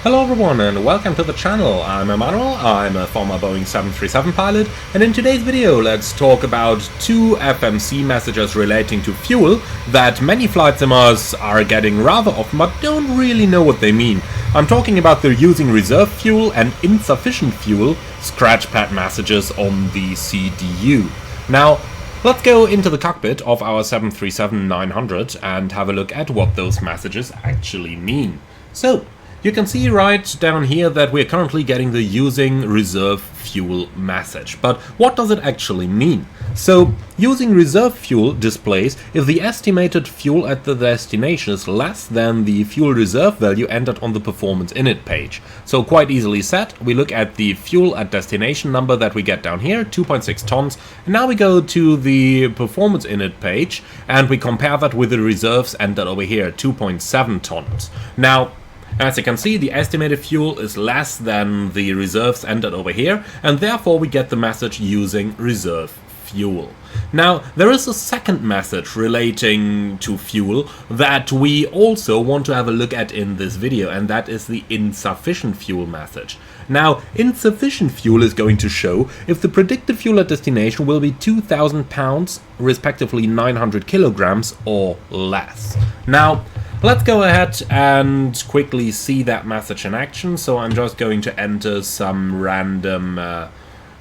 Hello everyone and welcome to the channel. I'm Emmanuel, I'm a former Boeing 737 pilot, and in today's video let's talk about two FMC messages relating to fuel that many flight simmers are getting rather often but don't really know what they mean. I'm talking about the using reserve fuel and insufficient fuel scratchpad messages on the CDU. Now, let's go into the cockpit of our 737-900 and have a look at what those messages actually mean. So, you can see right down here that we're currently getting the using reserve fuel message. But what does it actually mean? So, using reserve fuel displays if the estimated fuel at the destination is less than the fuel reserve value entered on the performance init page. So quite easily said, we look at the fuel at destination number that we get down here, 2.6 tons, and now we go to the performance init page and we compare that with the reserves entered over here, 2.7 tons. Now, as you can see, the estimated fuel is less than the reserves entered over here, and therefore we get the message using reserve fuel. Now, there is a second message relating to fuel that we also want to have a look at in this video, and that is the insufficient fuel message. Now, insufficient fuel is going to show if the predicted fuel at destination will be 2,000 pounds, respectively 900 kilograms, or less. Now, let's go ahead and quickly see that message in action. So I'm just going to enter some random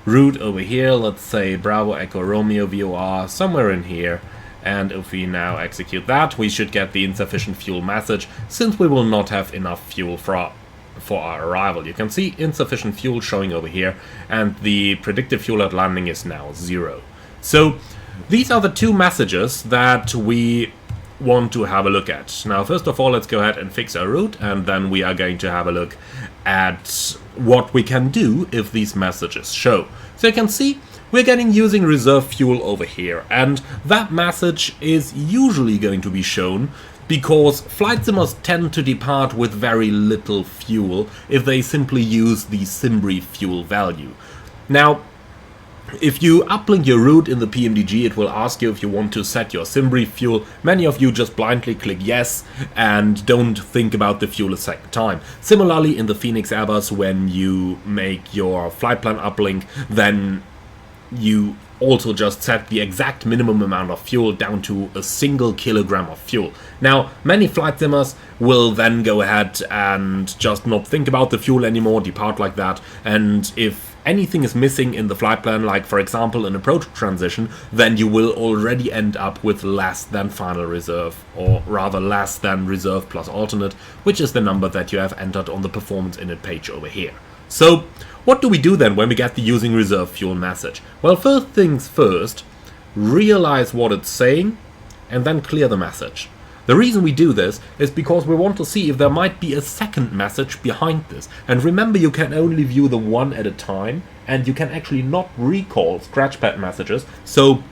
route over here. Let's say Bravo Echo Romeo VOR, somewhere in here. And if we now execute that, we should get the insufficient fuel message, since we will not have enough fuel for our arrival. You can see insufficient fuel showing over here, and the predicted fuel at landing is now 0. So these are the two messages that we want to have a look at. Now, first of all, let's go ahead and fix our route, and then we are going to have a look at what we can do if these messages show. So you can see we're getting using reserve fuel over here, and that message is usually going to be shown because flight simmers tend to depart with very little fuel if they simply use the SimBrief fuel value. Now, if you uplink your route in the PMDG, it will ask you if you want to set your SimBrief fuel. Many of you just blindly click yes and don't think about the fuel a second time. Similarly, in the Phoenix Airbus, when you make your flight plan uplink, then you also just set the exact minimum amount of fuel down to a single kilogram of fuel. Now, many flight simmers will then go ahead and just not think about the fuel anymore, depart like that, and if anything is missing in the flight plan, like for example an approach transition, then you will already end up with less than final reserve, or rather less than reserve plus alternate, which is the number that you have entered on the performance init page over here. So what do we do then when we get the using reserve fuel message? Well, first things first, realize what it's saying and then clear the message. The reason we do this is because we want to see if there might be a second message behind this. And remember, you can only view the one at a time, and you can actually not recall scratchpad messages. So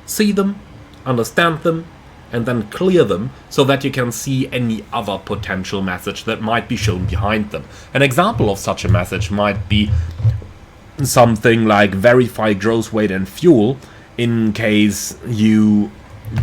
see them, understand them, and then clear them so that you can see any other potential message that might be shown behind them. An example of such a message might be something like verify gross weight and fuel in case you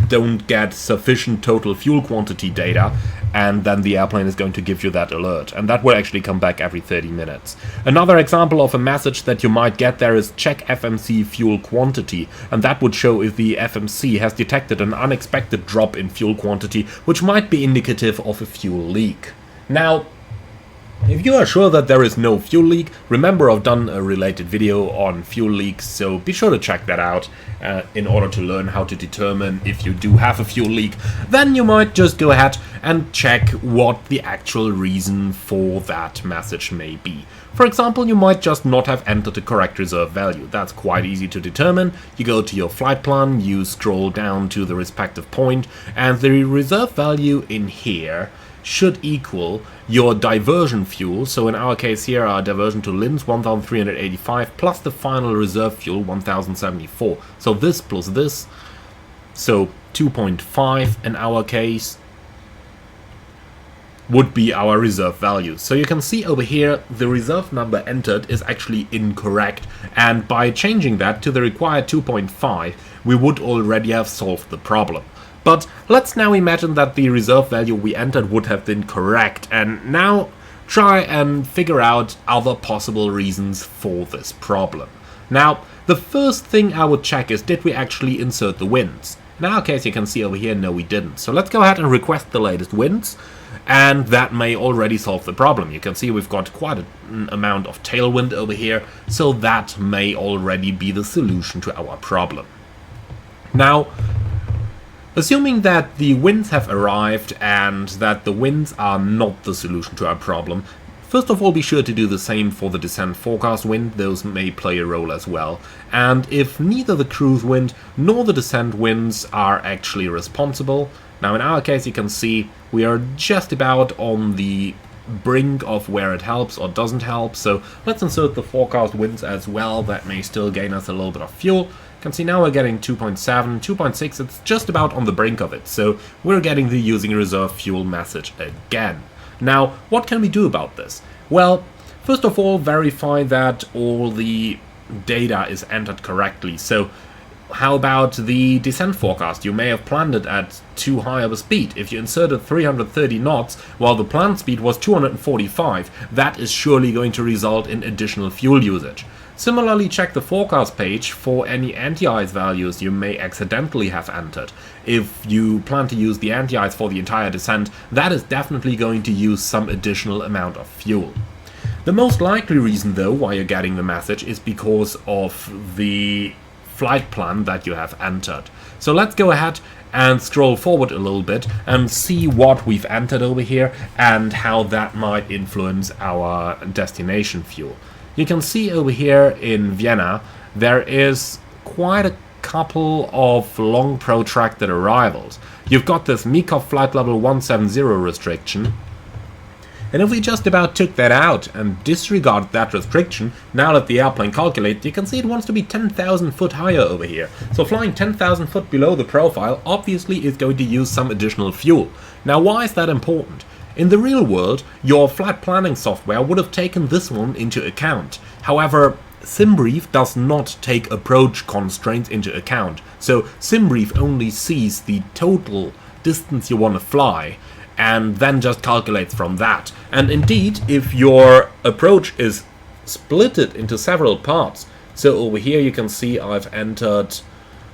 don't get sufficient total fuel quantity data, and then the airplane is going to give you that alert, and that will actually come back every 30 minutes. Another example of a message that you might get there is check FMC fuel quantity, and that would show if the FMC has detected an unexpected drop in fuel quantity, which might be indicative of a fuel leak. Now, if you are sure that there is no fuel leak, remember I've done a related video on fuel leaks, so be sure to check that out in order to learn how to determine if you do have a fuel leak. Then you might just go ahead and check what the actual reason for that message may be. For example, you might just not have entered the correct reserve value. That's quite easy to determine. You go to your flight plan, you scroll down to the respective point, and the reserve value in here should equal your diversion fuel. So in our case here, our diversion to LINS 1385 plus the final reserve fuel 1074. So this plus this, so 2.5 in our case, would be our reserve value. So you can see over here the reserve number entered is actually incorrect, and by changing that to the required 2.5 we would already have solved the problem. But let's now imagine that the reserve value we entered would have been correct, and now try and figure out other possible reasons for this problem. Now, the first thing I would check is, did we actually insert the winds? In our case, you can see over here, no we didn't. So let's go ahead and request the latest winds, and that may already solve the problem. You can see we've got quite an amount of tailwind over here, so that may already be the solution to our problem. Now, assuming that the winds have arrived and that the winds are not the solution to our problem, first of all, be sure to do the same for the descent forecast wind. Those may play a role as well. And if neither the cruise wind nor the descent winds are actually responsible, now in our case you can see we are just about on the brink of where it helps or doesn't help, so let's insert the forecast winds as well. That may still gain us a little bit of fuel. You can see now we're getting 2.7, 2.6, it's just about on the brink of it, so we're getting the using reserve fuel message again. Now, what can we do about this? Well, first of all, verify that all the data is entered correctly. So, how about the descent forecast? You may have planned it at too high of a speed. If you inserted 330 knots while the planned speed was 245, that is surely going to result in additional fuel usage. Similarly, check the forecast page for any anti-ice values you may accidentally have entered. If you plan to use the anti-ice for the entire descent, that is definitely going to use some additional amount of fuel. The most likely reason though why you're getting the message is because of the flight plan that you have entered. So let's go ahead and scroll forward a little bit and see what we've entered over here and how that might influence our destination fuel. You can see over here in Vienna there is quite a couple of long protracted arrivals. You've got this Mikov flight level 170 restriction, and if we just about took that out and disregard that restriction, now that the airplane calculates, you can see it wants to be 10,000 foot higher over here. So flying 10,000 foot below the profile obviously is going to use some additional fuel. Now why is that important? In the real world, your flight planning software would have taken this one into account. However, SimBrief does not take approach constraints into account. So SimBrief only sees the total distance you want to fly and then just calculates from that. And indeed, if your approach is splitted into several parts, so over here you can see I've entered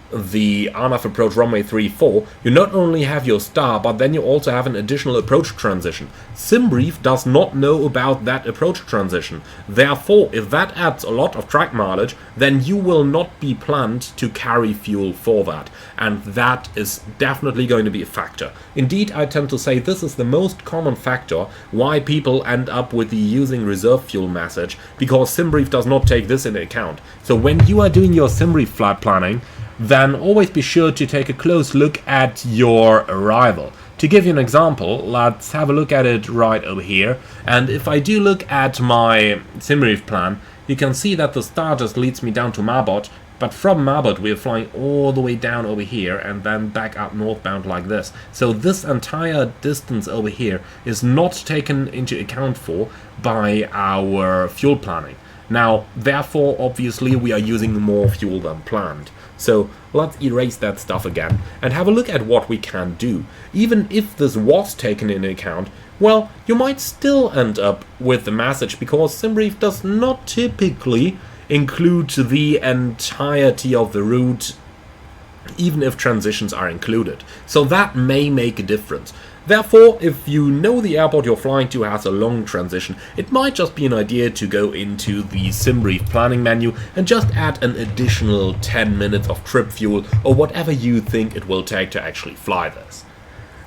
the RNAV approach runway 34, you not only have your star, but then you also have an additional approach transition. SimBrief does not know about that approach transition. Therefore, if that adds a lot of track mileage, then you will not be planned to carry fuel for that. And that is definitely going to be a factor. Indeed, I tend to say this is the most common factor why people end up with the using reserve fuel message, because SimBrief does not take this into account. So when you are doing your SimBrief flight planning, then always be sure to take a close look at your arrival. To give you an example, let's have a look at it right over here. And if I do look at my SimBrief plan, you can see that the star just leads me down to Marbot, but from Marbot we're flying all the way down over here and then back up northbound like this. So this entire distance over here is not taken into account for by our fuel planning. Now, therefore, obviously we are using more fuel than planned. So let's erase that stuff again and have a look at what we can do. Even if this was taken into account, well, you might still end up with the message because SimBrief does not typically include the entirety of the route, even if transitions are included. So that may make a difference. Therefore, if you know the airport you're flying to has a long transition, it might just be an idea to go into the SimBrief planning menu and just add an additional 10 minutes of trip fuel or whatever you think it will take to actually fly this.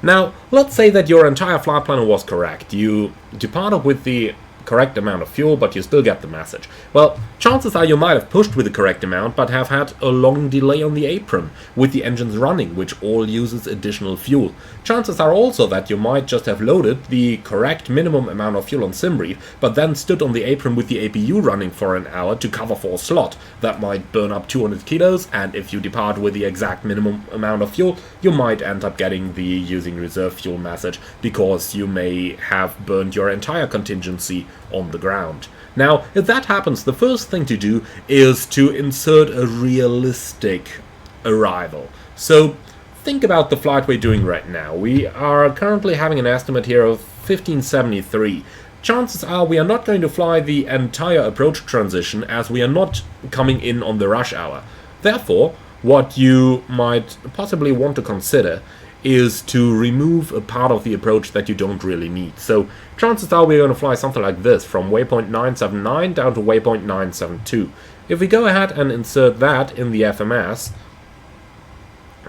Now, let's say that your entire flight planner was correct. You departed with the correct amount of fuel, but you still get the message. Well, chances are you might have pushed with the correct amount, but have had a long delay on the apron with the engines running, which all uses additional fuel. Chances are also that you might just have loaded the correct minimum amount of fuel on SimBrief, but then stood on the apron with the APU running for an hour to cover for a slot. That might burn up 200 kilos, and if you depart with the exact minimum amount of fuel, you might end up getting the using reserve fuel message, because you may have burned your entire contingency on the ground. Now, if that happens, the first thing to do is to insert a realistic arrival. So think about the flight we're doing right now. We are currently having an estimate here of 1573. chances are we are not going to fly the entire approach transition, as we are not coming in on the rush hour. Therefore, what you might possibly want to consider is to remove a part of the approach that you don't really need. So chances are we're going to fly something like this, from waypoint 979 down to waypoint 972. If we go ahead and insert that in the FMS,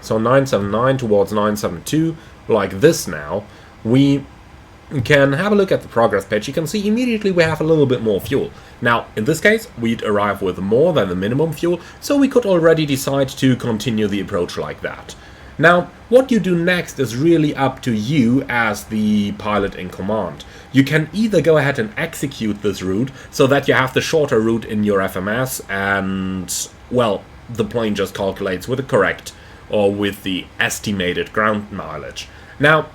so 979 towards 972, like this now, we can have a look at the progress page. You can see immediately we have a little bit more fuel. Now, in this case, we'd arrive with more than the minimum fuel, so we could already decide to continue the approach like that. Now, what you do next is really up to you as the pilot in command. You can either go ahead and execute this route so that you have the shorter route in your FMS and, well, the plane just calculates with the correct or with the estimated ground mileage. Now,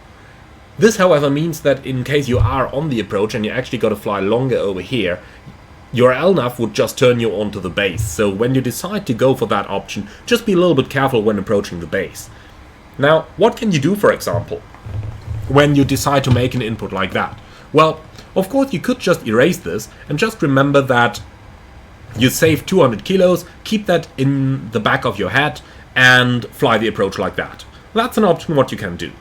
this, however, means that in case you are on the approach and you actually got to fly longer over here, your LNAV would just turn you onto the base. So when you decide to go for that option, just be a little bit careful when approaching the base. Now, what can you do, for example, when you decide to make an input like that? Well, of course, you could just erase this and just remember that you save 200 kilos, keep that in the back of your head, and fly the approach like that. That's an option what you can do.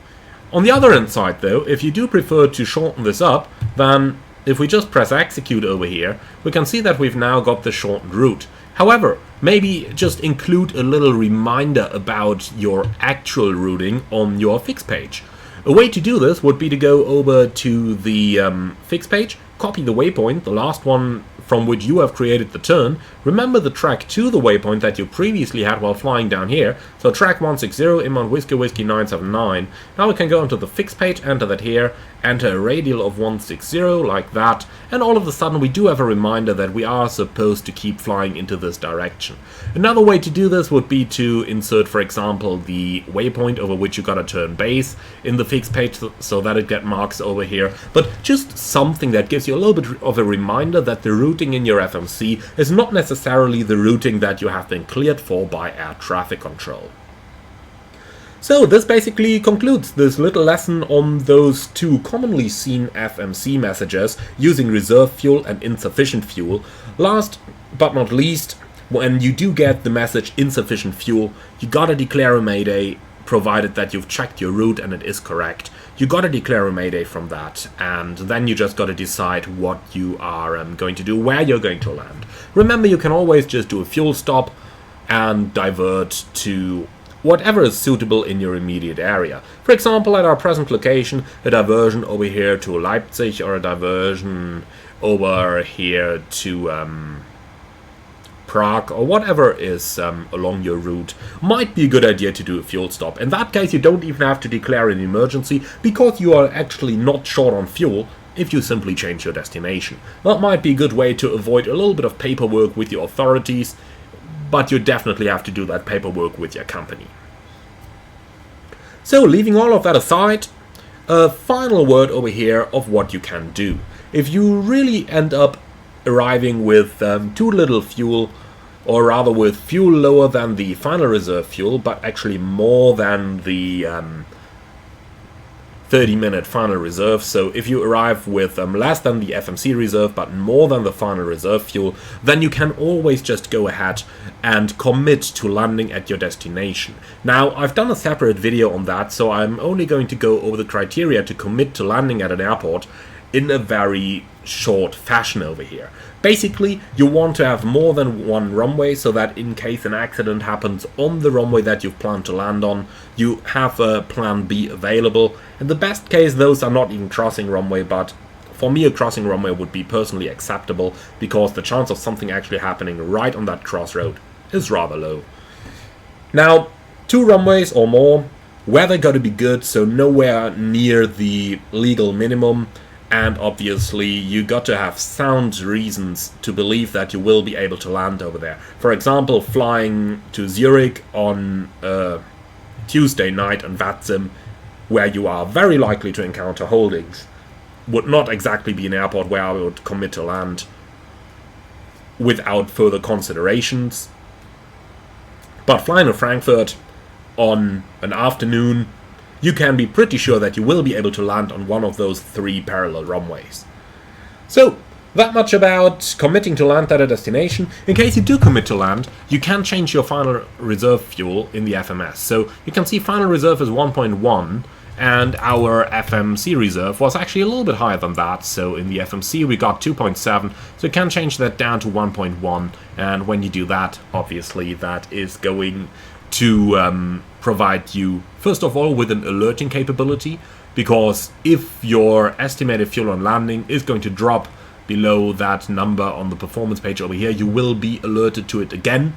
On the other hand side, though, if you do prefer to shorten this up, then if we just press execute over here, we can see that we've now got the shortened route. However, maybe just include a little reminder about your actual routing on your fix page. A way to do this would be to go over to the fix page, copy the waypoint, the last one from which you have created the turn, remember the track to the waypoint that you previously had while flying down here, so track 160, Inman Whiskey Whiskey 979. Now we can go into the fix page, enter that here, enter a radial of 160 like that, and all of a sudden we do have a reminder that we are supposed to keep flying into this direction. Another way to do this would be to insert, for example, the waypoint over which you gotta turn base in the fix page so that it get marks over here, but just something that gives you a little bit of a reminder that the routing in your FMC is not necessarily the routing that you have been cleared for by air traffic control. So this basically concludes this little lesson on those two commonly seen FMC messages using reserve fuel and insufficient fuel. Last but not least, when you do get the message insufficient fuel, you gotta declare a mayday, provided that you've checked your route and it is correct. You gotta declare a mayday from that, and then you just gotta decide what you are going to do, where you're going to land. Remember, you can always just do a fuel stop and divert to whatever is suitable in your immediate area. For example, at our present location, a diversion over here to Leipzig, or a diversion over here to Prague, or whatever is along your route, might be a good idea to do a fuel stop. In that case, you don't even have to declare an emergency, because you are actually not short on fuel if you simply change your destination. That might be a good way to avoid a little bit of paperwork with your authorities, but you definitely have to do that paperwork with your company. So, leaving all of that aside, a final word over here of what you can do. If you really end up arriving with too little fuel, or rather with fuel lower than the final reserve fuel, but actually more than the 30-minute final reserve, so if you arrive with less than the FMC reserve but more than the final reserve fuel, then you can always just go ahead and commit to landing at your destination. Now, I've done a separate video on that, so I'm only going to go over the criteria to commit to landing at an airport in a very short fashion over here. Basically, you want to have more than one runway, so that in case an accident happens on the runway that you've planned to land on, you have a plan B available. In the best case, those are not even crossing runway, but for me a crossing runway would be personally acceptable, because the chance of something actually happening right on that crossroad is rather low. Now, 2 runways or more, weather got to be good, so nowhere near the legal minimum. And obviously you got to have sound reasons to believe that you will be able to land over there. For example, flying to Zurich on a Tuesday night on VATSIM, where you are very likely to encounter holdings, would not exactly be an airport where I would commit to land without further considerations. But flying to Frankfurt on an afternoon, you can be pretty sure that you will be able to land on one of those 3 parallel runways. So, that much about committing to land at a destination. In case you do commit to land, you can change your final reserve fuel in the FMS. So you can see final reserve is 1.1, and our FMC reserve was actually a little bit higher than that. So in the FMC we got 2.7, so you can change that down to 1.1, and when you do that, obviously that is going to provide you, first of all, with an alerting capability, because if your estimated fuel on landing is going to drop below that number on the performance page over here, you will be alerted to it again,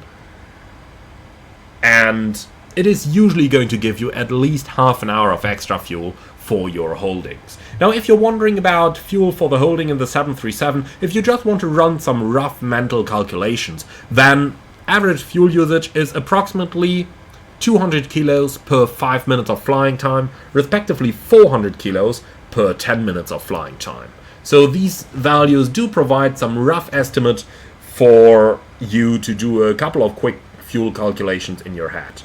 and it is usually going to give you at least half an hour of extra fuel for your holdings. Now, if you're wondering about fuel for the holding in the 737, if you just want to run some rough mental calculations, then average fuel usage is approximately 200 kilos per 5 minutes of flying time, respectively 400 kilos per 10 minutes of flying time. So these values do provide some rough estimate for you to do a couple of quick fuel calculations in your head.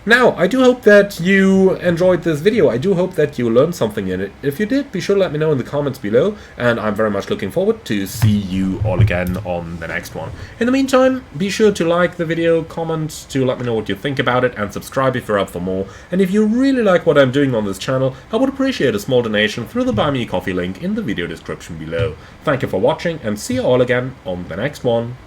Now, I do hope that you enjoyed this video. I do hope that you learned something in it. If you did, be sure to let me know in the comments below, and I'm very much looking forward to see you all again on the next one. In the meantime, be sure to like the video, comment to let me know what you think about it, and subscribe if you're up for more. And if you really like what I'm doing on this channel, I would appreciate a small donation through the Buy Me a Coffee link in the video description below. Thank you for watching, and see you all again on the next one.